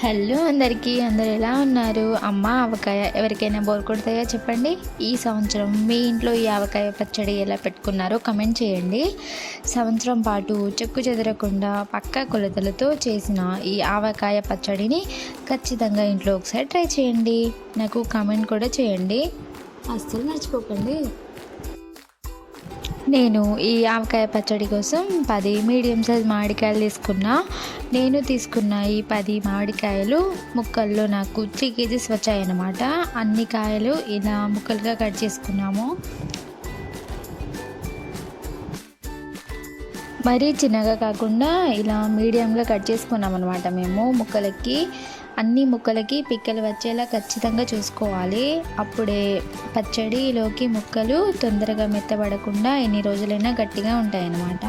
Hello అందరికీ, అందరు ఎలా ఉన్నారు? అమ్మ ఆవకాయ ఎవరికైనా బోర్ కొడతాయో చెప్పండి. ఈ సంవత్సరం మీ ఇంట్లో ఈ ఆవకాయ పచ్చడి ఎలా పెట్టుకున్నారో కమెంట్ చేయండి. సంవత్సరం పాటు చెక్కు చెదరకుండా పక్కా కొలతలతో చేసిన ఈ ఆవకాయ పచ్చడిని ఖచ్చితంగా ఇంట్లో ఒకసారి ట్రై చేయండి. నాకు కామెంట్ కూడా చేయండి, అస్సలు మర్చిపోకండి. నేను ఈ ఆవకాయ పచ్చడి కోసం 10 మీడియం సైజ్ మామిడికాయలు తీసుకున్నా. నేను తీసుకున్న ఈ 10 మామిడికాయలు ముక్కల్లో నాకు 3 kgs వచ్చాయన్నమాట. అన్ని కాయలు ఇలా ముక్కలుగా కట్ చేసుకున్నాము. మరీ చిన్నగా కాకుండా ఇలా మీడియంగా కట్ చేసుకున్నాం అనమాట. మేము అన్ని ముక్కలకి పిక్కలు వచ్చేలా ఖచ్చితంగా చూసుకోవాలి. అప్పుడే పచ్చడిలోకి ముక్కలు తొందరగా మెత్తబడకుండా ఎన్ని రోజులైనా గట్టిగా ఉంటాయన్నమాట.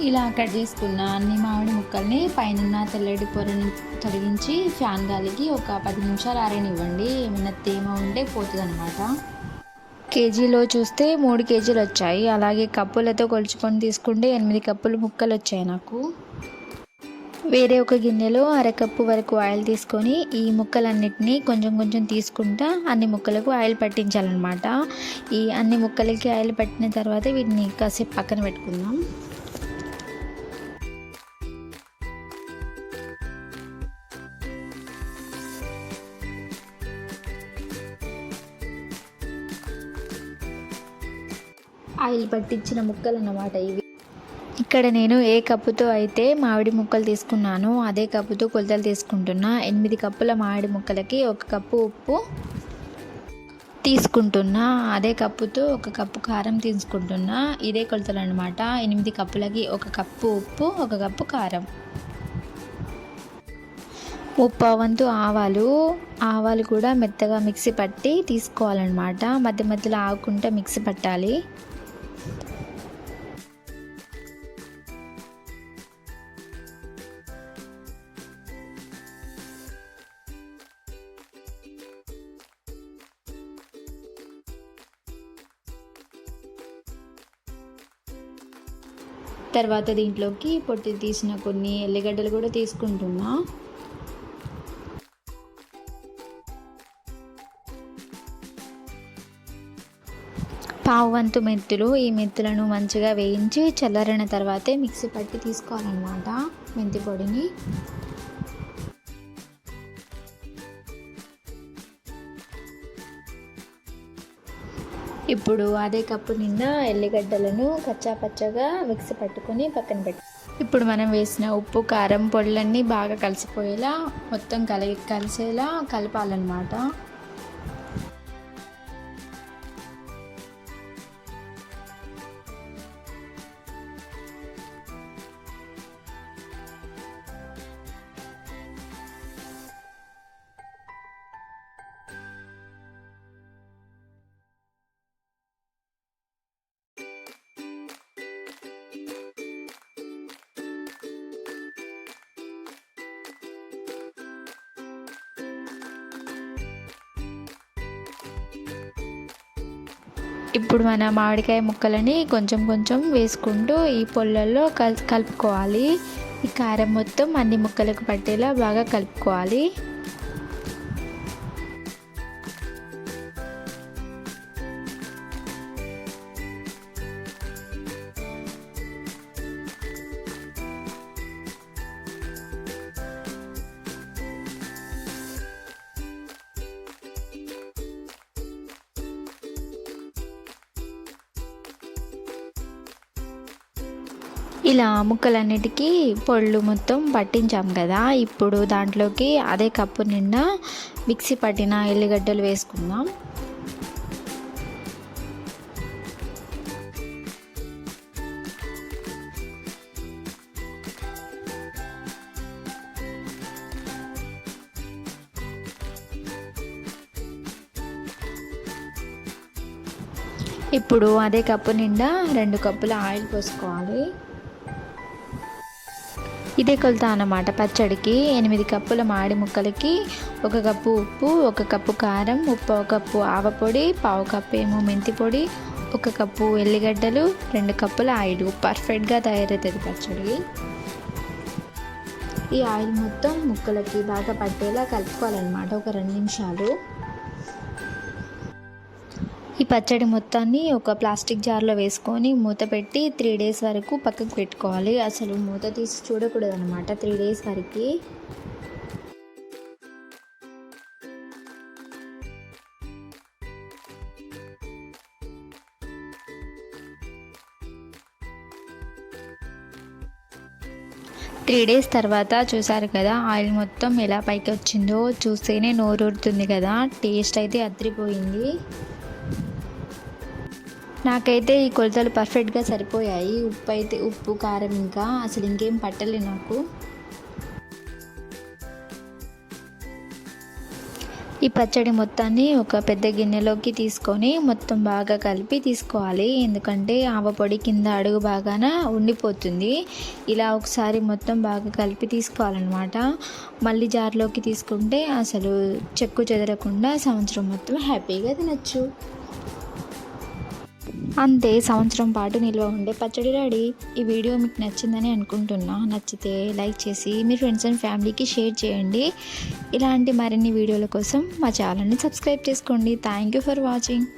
ఇలా కట్ చేసుకున్న అన్ని మామిడి ముక్కల్ని పైన తెల్లటి పొరని తొలగించి ఫ్యాన్ గాలికి ఒక 10 నిమిషాలు ఆరనివ్వండి. ఏమైనా తేమ ఉంటే పోతుంది అనమాట. కేజీలో చూస్తే 3 kgలు వచ్చాయి. అలాగే కప్పులతో కొలుచుకొని తీసుకుంటే 8 కప్పులు ముక్కలు వచ్చాయి నాకు. వేరే ఒక గిన్నెలో 1/2 కప్పు వరకు ఆయిల్ తీసుకొని ఈ ముక్కలన్నిటినీ కొంచెం కొంచెం తీసుకుంటా అన్ని ముక్కలకు ఆయిల్ పట్టించాలన్నమాట. ఈ అన్ని ముక్కలకి ఆయిల్ పట్టిన తర్వాత వీటిని కాసేపు పక్కన పెట్టుకుందాం. ఆయిల్ పట్టించిన ముక్కలు అన్నమాట ఇవి. ఇక్కడ నేను ఏ కప్పుతో అయితే మామిడి ముక్కలు తీసుకున్నానో అదే కప్పుతో కొలతలు తీసుకుంటున్నా. 8 కప్పుల మామిడి ముక్కలకి 1 కప్పు ఉప్పు తీసుకుంటున్నా. అదే కప్పుతో 1 కప్పు కారం తీసుకుంటున్నా. ఇదే కొలతలు అనమాట. 8 కప్పులకి 1 కప్పు ఉప్పు, 1 కప్పు కారం. 3/4 వంతు ఆవాలు కూడా మెత్తగా మిక్సీ పట్టి తీసుకోవాలన్నమాట. మధ్య మధ్యలో ఆగుకుంటే మిక్సీ పట్టాలి. తర్వాత దీంట్లోకి పొట్టి తీసిన కొన్ని ఎల్లిగడ్డలు కూడా తీసుకుంటున్నా. పావు వంతు మెంతులు. ఈ మెంతులను మంచిగా వేయించి చల్లారిన తర్వాతే మిక్సీ పట్టి తీసుకోవాలన్నమాట మెంతి పొడిని. ఇప్పుడు అదే కప్పు నిండా ఎల్లిగడ్డలను కచ్చాపచ్చగా మిక్సీ పట్టుకొని పక్కన పెట్టి, ఇప్పుడు మనం వేసిన ఉప్పు కారం పొడులన్నీ బాగా కలిసిపోయేలా మొత్తం కలిసేలా కలపాలన్నమాట. ఇప్పుడు మన మామిడికాయ ముక్కలని కొంచెం కొంచెం వేసుకుంటూ ఈ పొల్లల్లో కలుపుకోవాలి. ఈ కారం మొత్తం అన్ని ముక్కలకు పట్టేలా బాగా కలుపుకోవాలి. ఇలా ముక్కలన్నిటికీ పొళ్ళు మొత్తం పట్టించాం కదా. ఇప్పుడు దాంట్లోకి అదే కప్పు నిండా మిక్సీ పట్టిన ఎల్లిగడ్డలు వేసుకుందాం. ఇప్పుడు అదే కప్పు నిండా 2 కప్పుల ఆయిల్ పోసుకోవాలి. ఇదే కొలత అన్నమాట పచ్చడికి. 8 కప్పుల మామిడి ముక్కలకి 1 కప్పు ఉప్పు, 1 కప్పు కారం, 1/4 కప్పు ఆవపొడి, 1/4 కప్పు ఏమో మెంతి పొడి, 1 కప్పు ఎల్లిగడ్డలు, 2 కప్పుల ఆయిల్. పర్ఫెక్ట్గా తయారవుతుంది పచ్చడి. ఈ ఆయిల్ మొత్తం ముక్కలకి బాగా పట్టేలా కలుపుకోవాలన్నమాట ఒక 2 నిమిషాలు. ఈ పచ్చడి మొత్తాన్ని ఒక ప్లాస్టిక్ జార్లో వేసుకొని మూత పెట్టి 3 డేస్ వరకు పక్కకు పెట్టుకోవాలి. అసలు మూత తీసి చూడకూడదు అనమాట 3 డేస్ వరకు. త్రీ డేస్ తర్వాత చూసారు కదా ఆయిల్ మొత్తం ఎలా పైకి వచ్చిందో, చూస్తేనే నోరూరుతుంది కదా. టేస్ట్ అయితే అదిరిపోయింది. నాకైతే ఈ కొలతలు పర్ఫెక్ట్గా సరిపోయాయి. ఉప్పు కారం ఇంకా అసలు ఇంకేం పట్టలే నాకు. ఈ పచ్చడి మొత్తాన్ని ఒక పెద్ద గిన్నెలోకి తీసుకొని మొత్తం బాగా కలిపి తీసుకోవాలి. ఎందుకంటే ఆవపొడి కింద అడుగు బాగాన ఉండిపోతుంది. ఇలా ఒకసారి మొత్తం బాగా కలిపి తీసుకోవాలన్నమాట. మళ్ళీ జార్లోకి తీసుకుంటే అసలు చెక్కు చెదరకుండా సంవత్సరం మొత్తం హ్యాపీగా తినచ్చు. అంతే, సంవత్సరం పాటు నిల్వ ఉండే పచ్చడి రెడీ. ఈ వీడియో మీకు నచ్చిందని అనుకుంటున్నా. నచ్చితే లైక్ చేసి మీ ఫ్రెండ్స్ అండ్ ఫ్యామిలీకి షేర్ చేయండి. ఇలాంటి మరిన్ని వీడియోల కోసం మా ఛానల్ని సబ్స్క్రైబ్ చేసుకోండి. Thank you for watching.